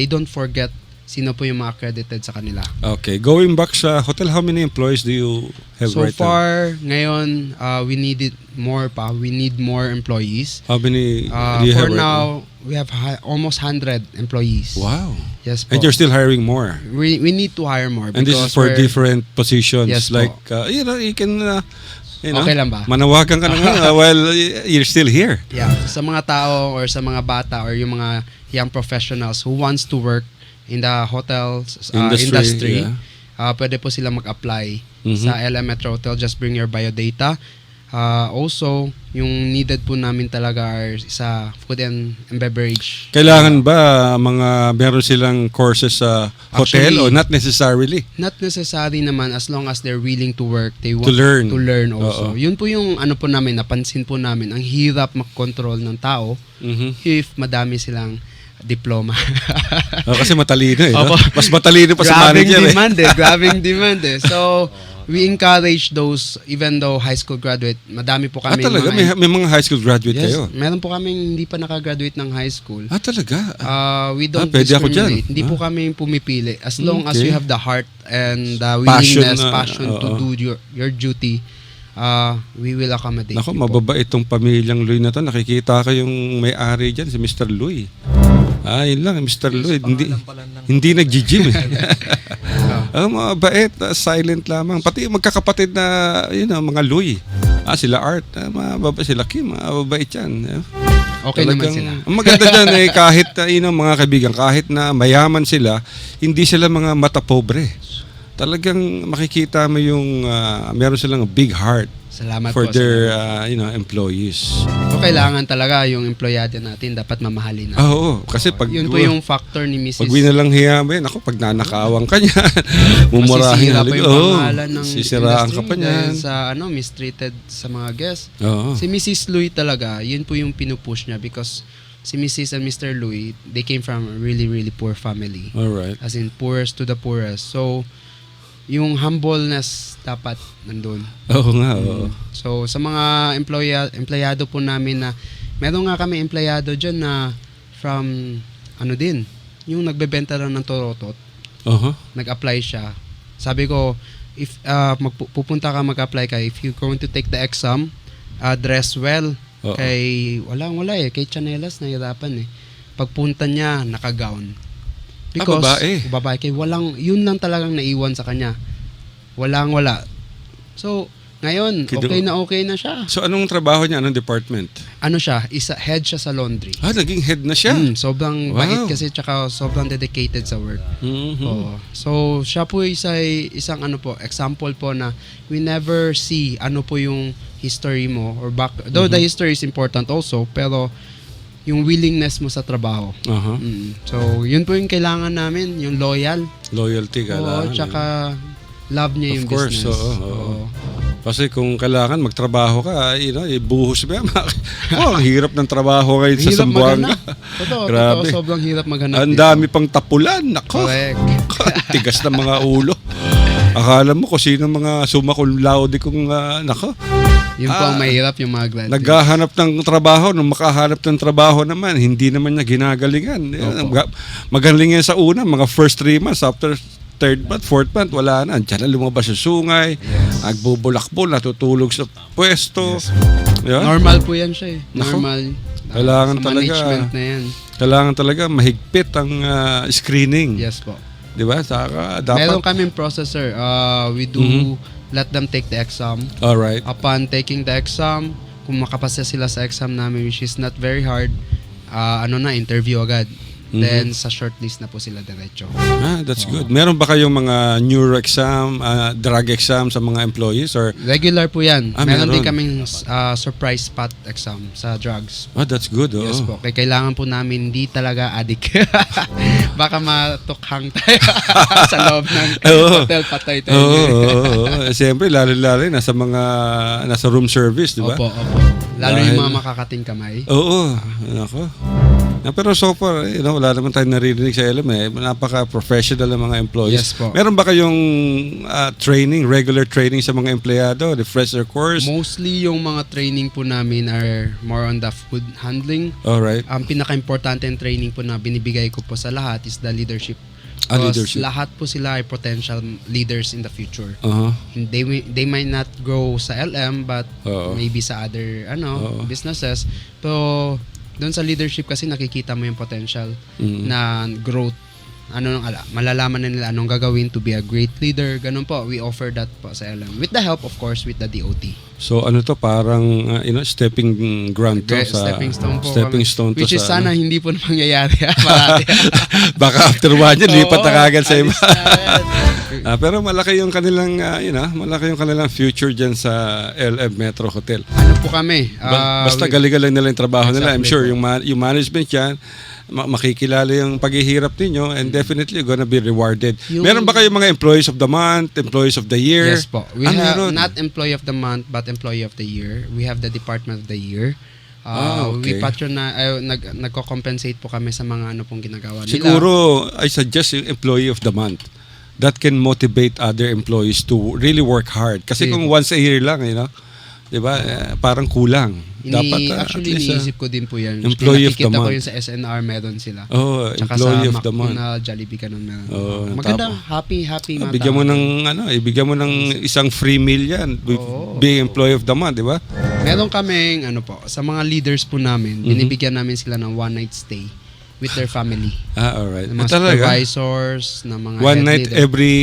don't forget sino po yung mga accredited sa kanila. Okay. Going back sa hotel, how many employees do you have So right now? far, ngayon, we needed more pa. We need more employees. How many do you For have right now, we have almost 100 employees. Wow. Yes po. And you're still hiring more. We need to hire more. And this is because for we're- different positions. Yes po. Like, you can, Okay lang ba? manawagan ka na nga while you're still here. Yeah, sa mga tao or sa mga bata or yung mga young professionals who wants to work in the hotels industry, yeah. pwede po sila mag-apply Mhm. sa LM Metro Hotel. Just bring your biodata. Also, yung needed po namin talaga are sa food and beverage. Kailangan ba meron silang courses sa hotel Actually, or not necessarily? Not necessary naman, as long as they're willing to work, they want To learn. also. Oo. Yun po yung ano po namin, napansin po namin, ang hirap mag-control ng tao Mhm. if madami silang diploma. Kasi matalino eh. No? Opo. Mas matalino pa sa Grabing manager eh. demand grabing demand eh. So, we encourage those, even though high school graduate, madami po kami. Talaga? May mga high school graduate yes, kayo? meron po kaming hindi pa nakagraduate ng high school. Talaga? We don't pwede ako dyan. discriminate. Hindi po kami pumipili. As long as Okay. you have the heart and the Passion willingness, na, passion to oo. do your duty, we will accommodate Nako, you po. mababait itong pamilyang Luy na to. Nakikita ko yung may-ari dyan, si Mr. Luy. Yun lang, Mr. Luy. Hindi nag-gym eh. Mabait, silent lamang. Pati yung magkakapatid na, mga Luy. Sila Art, mababait, sila Kim, mababait yan. Okay naman sila. Ang maganda dyan kahit, mga kaibigan, kahit na mayaman sila, hindi sila mga mata pobre. Talagang makikita mo yung meron silang big heart Salamat for po. their employees. So, kailangan talaga yung empleyado natin dapat mamahalin natin. Oo, kasi pag Yun po yung factor ni Mrs. pag winalanghia mo yan, ako pag nanakawang ka niyan, mumurahin Masisira pa yung pangalan ng sisiraan ka industry pa niyan. dahil sa mistreated sa mga guests. Oo. Si Mrs. Louie talaga, yun po yung pinupush niya because si Mrs. and Mr. Louie, they came from a really, really poor family. Alright. As in, poorest to the poorest. So, yung humbleness dapat nandun. Oo nga, oo. So, sa mga empleyado po namin na, meron nga kami empleyado dyan na from, yung nagbebenta lang ng torotot, Uh-huh. nag-apply siya. Sabi ko, if pupunta ka mag-apply ka, if you're going to take the exam, dress well. Oo. Wala kay Chanelas, nahirapan eh. Pagpunta niya, naka-gown. Babae. Kay yun lang talagang naiwan sa kanya. Wala. So, ngayon, okay na siya. So anong trabaho niya? Anong department? Head siya sa laundry. Naging head na siya? Sobrang Wow. bait kasi tsaka sobrang dedicated sa work. Mhm. Oo. So, siya po isang example po na we never see ano po yung history mo or back. Though the history is important also, pero yung willingness mo sa trabaho. Uh-huh. So, yun po yung kailangan namin, yung Loyalty ka lang. tsaka love niya yung Of course, business. oo. Kasi kung kailangan magtrabaho ka, buhos ba? Ang hirap ng trabaho ngayon sa Zamboanga. Totoo, Grabe. sobrang hirap maghanap. Ang dito. dami pang tapulan. Nako. Correct. Tigas ng mga ulo. Akala mo kung sino mga summa cum laude kung nako. Yun po ang mahirap yung mga graduates. Naghahanap ng trabaho, nung makahanap ng trabaho naman, hindi naman niya ginagalingan. Magaling yan sa una, mga first 3 months, after third month, fourth month, wala na. Diyan na lumabas sa sungay, nagbubulakbol, natutulog sa pwesto. Yan. Normal po yan siya eh. Nako. Normal. Kailangan sa talaga, management na yan. kailangan talaga mahigpit ang screening. Yes po. Di ba? Saka dapat. Meron kaming processor. We do let them take the exam. Alright. Upon taking the exam, kung makapasa sila sa exam namin, which is not very hard, interview agad. Then sa shortlist na po sila diretso. That's good. Meron ba kayong mga neuro exam, drug exam sa mga employees or Regular po yan. meron. Meron din kaming surprise spot exam sa drugs. that's good. Oo. Yes po. Kaya kailangan po namin hindi talaga addict. Baka matukhang tayo sa loob ng hotel, patay tayo. Oo. Siyempre, lalo-lalo nasa room service, di ba? Opo. Lalo Dahil- yung mga makakating kamay. Oo. Nako. Pero so far, wala naman tayong naririnig sa LM eh. Napaka-professional ng mga employees. Yes po. Meron ba kayong regular training sa mga empleyado? Refresher course? Mostly yung mga training po namin are more on the food handling. Alright. Ang pinaka-importante ng training po na binibigay ko po sa lahat is the leadership Because leadership. lahat po sila ay potential leaders in the future. Uh-huh. They might not grow sa LM but Oo. maybe sa other Oo. businesses. Pero doon sa leadership kasi nakikita mo yung potential na growth. Malalaman na nila anong gagawin to be a great leader. Ganun po, we offer that po sa LM. With the help, of course, with the DOT. So ano to, parang stepping ground to sa Stepping stone po. stepping kami. stone to Which is sa sana hindi po na mangyayari. Parati. baka after 1 year lipat na Oo, kagad sa iba. alis na agad. Pero malaki yung kanilang malaki yung kanilang future diyan sa LM Metro Hotel. Ano po kami? Basta galing-galing nila yung trabaho nila. I'm Exactly sure po. yung management yan, makikilala yung paghihirap ninyo and definitely gonna be rewarded. Meron ba kayong mga employees of the month, employees of the year? Yes po. We have meron? not employee of the month but employee of the year. We have the department of the year. Okay. We nagko-compensate po kami sa mga ano pong ginagawa nila. Siguro, I suggest yung employee of the month. That can motivate other employees to really work hard. Kasi kung once a year lang, di ba, parang kulang. Actually, iniisip ko din po yan. Employee of the Nakikita ko month. yung sa SNR meron sila. Oh, Tsaka employee sa of the month. McDonald's, Jollibee, ganun meron. Oh, Maganda, happy mga Bigyan mo tao. ibigyan mo ng isang free meal yan. Being employee of the month, di ba? Meron kaming, sa mga leaders po namin, binibigyan namin sila ng one night stay with their family. Alright. Ng mga Talaga? supervisors, ng mga One head night leader. every...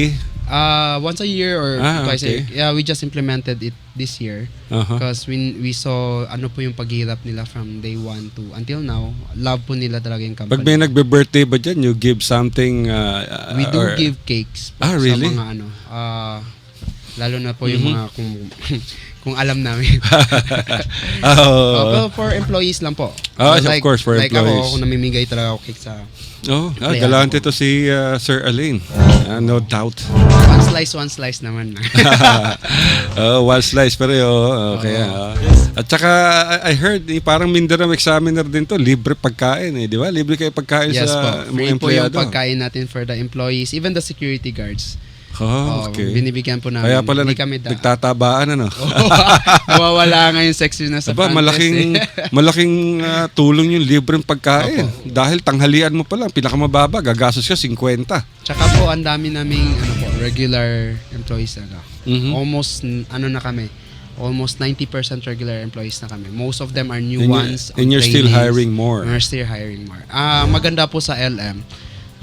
Once a year or twice a okay. year. Yeah, we just implemented it this year Uh-huh. because we saw ano po yung paghirap nila from day one to until now. Love po nila talaga yung company. Pag may nagbe-birthday ba dyan, you give something... We do give cakes po really? sa mga lalo na po yung mga kung alam namin. Pero for employees lang po. Of course, for like employees. Ako namimigay talaga ako cake sa galante to si Sir Alain. No doubt. one slice naman. One slice pero okay. At saka I heard parang Mindanao Examiner din to, libre pagkain di ba? Libre kayo pagkain Yes sa po. mga Free po yung empleyado. pagkain natin for the employees, even the security guards. Okay. Binibigyan po namin. Kaya pala Hindi kami nagtatabaan Nawawala nga yung sexiness sa Aba, malaking tulong yung libreng pagkain. Dahil tanghalian mo pa lang, pinakamababa, gagastos ka 50. Tsaka po, ang dami naming regular employees na. Almost, na kami, almost 90% regular employees na kami. Most of them are new ones. And you're still hiring more. We're still hiring more. Maganda po sa LM.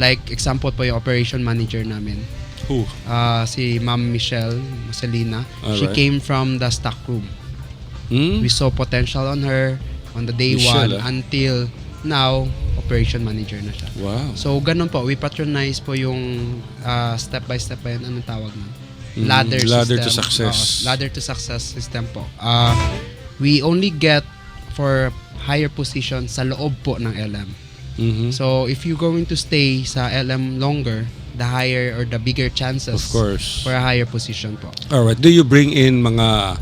Like, example po yung operation manager namin. Who? Si Ma'am Michelle Marcelina. She Alright. came from the stock room. We saw potential on her on the day Michelle, one until now, operation manager na siya. Wow. So, ganun po. We patronize po yung step by step ba yun? Anong tawag na? Ladder to system. success. Ladder to success system po. We only get for higher position sa loob po ng LM. So, if you're going to stay sa LM longer, the higher or the bigger chances Of course. for a higher position po. Alright. Do you bring in mga,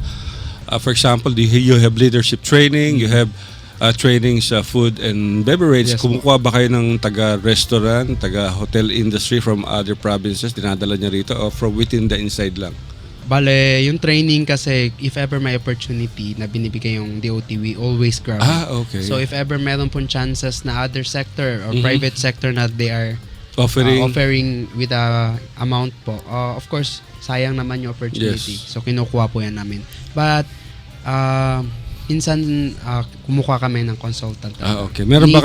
for example, you have leadership training, you have training sa food and beverage. Yes, po. Kumukuha ba kayo ng taga-restaurant, taga-hotel industry from other provinces, dinadala niya rito, or from within the inside lang? Bale, yung training kasi, if ever may opportunity na binibigay yung DOT, we always grab. Okay. So, if ever meron pong chances na other sector or private sector na they are offering with a amount po, of course, sayang naman yung opportunity. Yes. So, kinukuha po yan namin. But, minsan, kumukuha kami ng consultant. Okay. Meron ba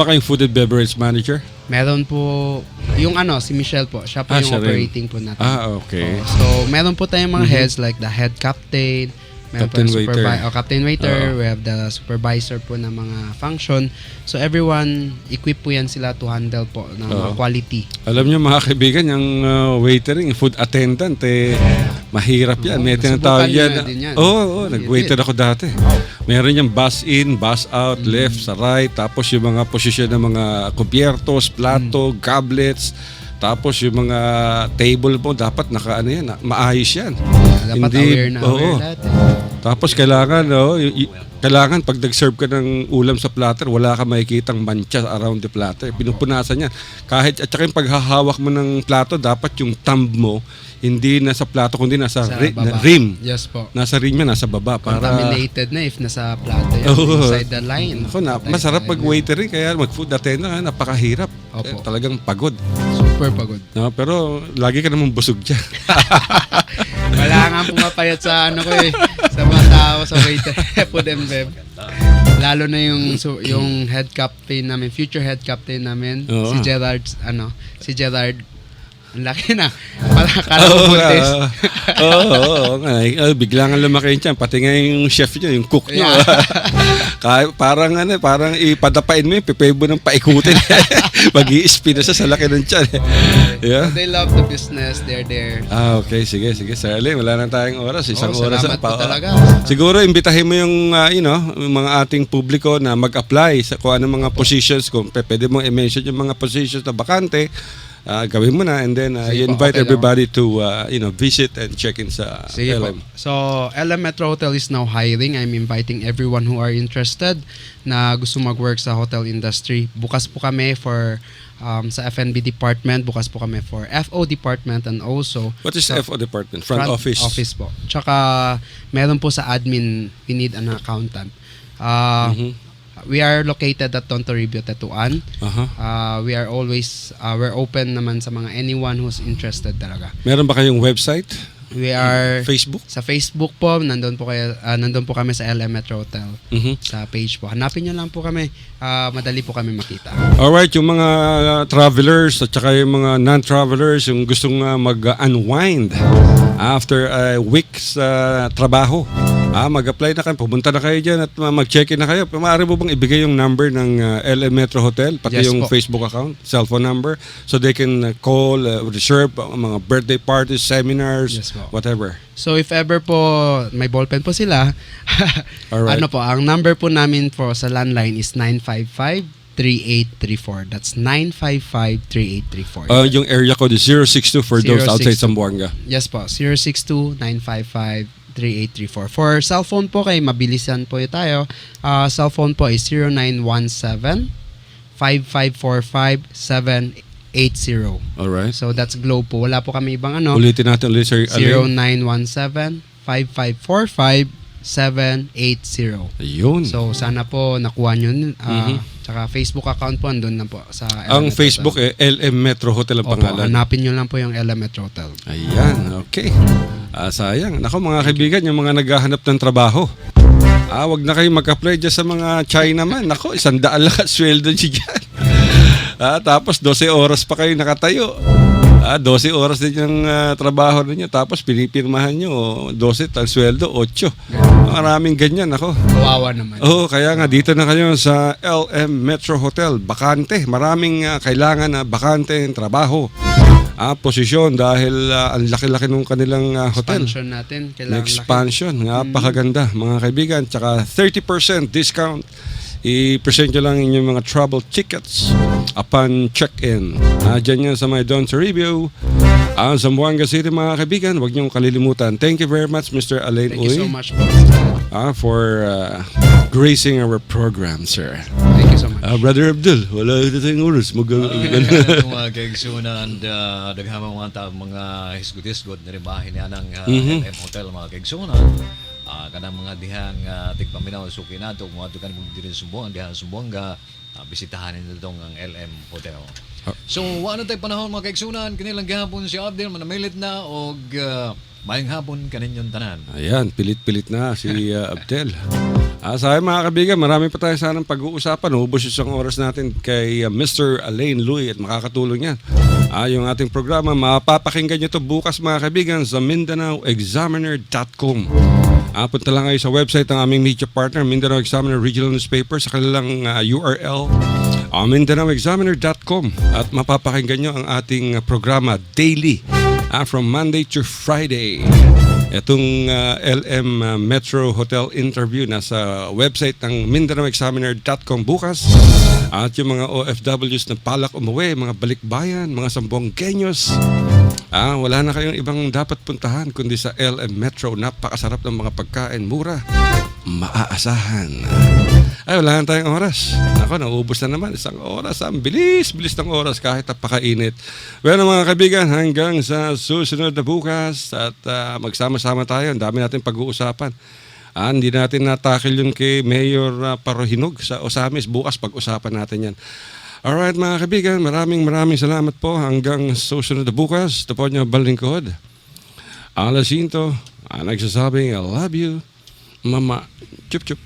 kayong food and beverage manager? Meron po, yung si Michelle po, siya po yung siya rin. operating po natin. Okay. So, meron po tayong mga heads like the head captain, meron Captain po waiter. captain waiter, we have the supervisor po ng mga function. So, everyone, equip po yan sila to handle po ng mga quality. Alam niyo mga kaibigan, yung waitering, food attendant, mahirap yan. May tinatawag nasubukan niyo yan. na din yan. Nag-waiter ako dati. Meron yung bus in, bus out, left, sa right, tapos yung mga posisyon ng mga kubiertos, plato, goblets, tapos yung mga table mo, dapat maayos yan. Dapat aware lahat. Tapos kailangan pag nag-serve ka ng ulam sa platter, wala ka makikitang mancha around the platter. Pinupunasan yan. At saka yung paghahawak mo ng plato, dapat yung thumb mo hindi nasa plato kundi nasa rim. Yes po. Nasa rim yan, nasa baba. Contaminated na if nasa plato yan, inside the line. Masarap pag waitering, kaya mag-food attendant, napakahirap. Opo. Talagang pagod. Super super pagod. No, pero lagi ka naman busog dyan. Wala nga pumapayat sa ano ko eh, sa mga tao sa waiter, food and bev. Lalo na yung head captain namin, future head captain namin, Oo. si Gerard. Ang laki na. Kala ko buntis. Oo, nga. Bigla nga lumaki yun dyan. Pati nga yung chef nyo, yung cook nyo. Parang ipadapain mo yung pipebo ng paikutin. Mag-i-spin na sa laki ng tiyan. Yeah. So they love the business, they're there. Okay. Sige. Sir Alain, wala na tayong oras. Isang oras salamat po talaga. Siguro, imbitahin mo yung, yung mga ating publiko na mag-apply sa kung anong mga positions. Kung pwede mong i-mention yung mga positions na bakante, gawin mo na, and then Sige you po, invite okay lang. everybody to visit and check in sa Sige po. LM. So, LM Metro Hotel is now hiring. I'm inviting everyone who are interested na gusto mag-work sa hotel industry. Bukas po kami for sa F&B department, bukas po kami for FO department, and also What is sa FO department? Front office? office po. Tsaka meron po sa admin, we need an accountant. We are located at Tontoribio, Tetuan. We are always we're open naman sa mga anyone who's interested talaga. Meron ba kayong website? We are Facebook? sa Facebook po, nandun po kami sa LM Metro Hotel. Sa page po. Hanapin niyo lang po kami. Madali po kami makita. Alright, yung mga travelers at saka yung mga non-travelers, yung gustong mag-unwind after a week sa trabaho, mag-apply na kayo, pumunta na kayo dyan at mag-check-in na kayo. Maaari mo bang ibigay yung number ng LM Metro Hotel, pati Yes yung po. Facebook account, cellphone number, so they can call, reserve mga birthday parties, seminars, Yes po. whatever. So if ever po may ballpen po sila, Alright. ang number po namin po sa landline is 955-3834. That's 955-3834. Yung area code is 062 for those outside 062. Zamboanga. Yes po, 062-955-3834. For cellphone po kay mabilisan po tayo. Cellphone po is 0917-5545-780. Alright. So that's Globe po. Wala po kami ibang ano. Ulitin natin ulit, Sir Alain. 0917-5545-780. Ayun. So sana po nakuha nyo. Tsaka Facebook account po andun na po sa Ang LM Metro Facebook Hotel. LM Metro Hotel ang Opo, pangalan. hanapin nyo lang po yung LM Metro Hotel. Ayan, okay. Sayang. Nako mga kaibigan, yung mga naghahanap ng trabaho. Wag na kayo mag-apply dyan sa mga Chinaman. Nako, 100 lang at sweldo nyo dyan. Tapos 12 oras pa kayo nakatayo. 12 oras din yung trabaho ninyo. Tapos pinipirmahan nyo, 12 ang sweldo, 8. Maraming ganyan, ako. Kawawa naman. Kaya nga dito na kayo sa LM Metro Hotel. Bakante. Maraming kailangan na bakante ng trabaho. Posisyon dahil ang laki-laki ng kanilang hotel. Expansion natin. Kailangan Expansion. Napakaganda mga kaibigan. Tsaka 30% discount. I-present nyo lang inyong mga travel tickets upon check-in. Diyan yan sa may Don Toribio, Zamboanga City mga kaibigan. Huwag niyong kalilimutan. Thank you very much, Mr. Alain Thank you so Uy, much po. for gracing our program, sir. Thank you so much. Brother Abdul, wala ito tayong oras. Mga kaigsunan, daghamang mga hisgot-hisgot na rin bahay niya ng LM Hotel, mga kaigsunan. Kanang mga dihang tigpaminaw suki nato mga tukan kung diri Sumbong dihang Sumbonga bisitahan nila itong ang LM Hotel. So ano tay panahon mga kaigsunan kanilang gihapon si Abdel manamilit na og mayang hapon kaninyong tanan. Ayan, pilit-pilit na si Abdel. Sa akin mga kaibigan, marami pa tayo sanang pag-uusapan. Ubos yung oras natin kay Mr. Alain Louie at makakatulong yan. Yung ating programa, mapapakinggan nyo ito bukas mga kaibigan sa MindanaoExaminer.com. Punta lang kayo sa website ng aming media partner, Mindanao Examiner Regional Newspaper, sa kanilang URL, MindanaoExaminer.com. At mapapakinggan nyo ang ating programa daily, from Monday to Friday. Itong LM Metro Hotel interview nasa website ng MindanaoExaminer.com bukas. At yung mga OFWs na palak umuwi, mga balikbayan, mga Sambonggenyos, wala na kayong ibang dapat puntahan kundi sa LM Metro. Napakasarap ng mga pagkain, mura, maaasahan. Wala na tayong oras. Ako, naubos na naman. Isang oras. Ang bilis ng oras kahit napakainit. Bueno mga kaibigan, hanggang sa susunod na bukas at magsama-sama tayo. Ang dami natin pag-uusapan. Hindi natin natakil yung kay Mayor Parohinog sa Osamis. Bukas pag-usapan natin yan. Alright mga kaibigan, maraming salamat po. Hanggang susunod na bukas. Ito po niyo balingkod. Ang Lasinto, ang nagsasabing I love you, Mama. Chup chup.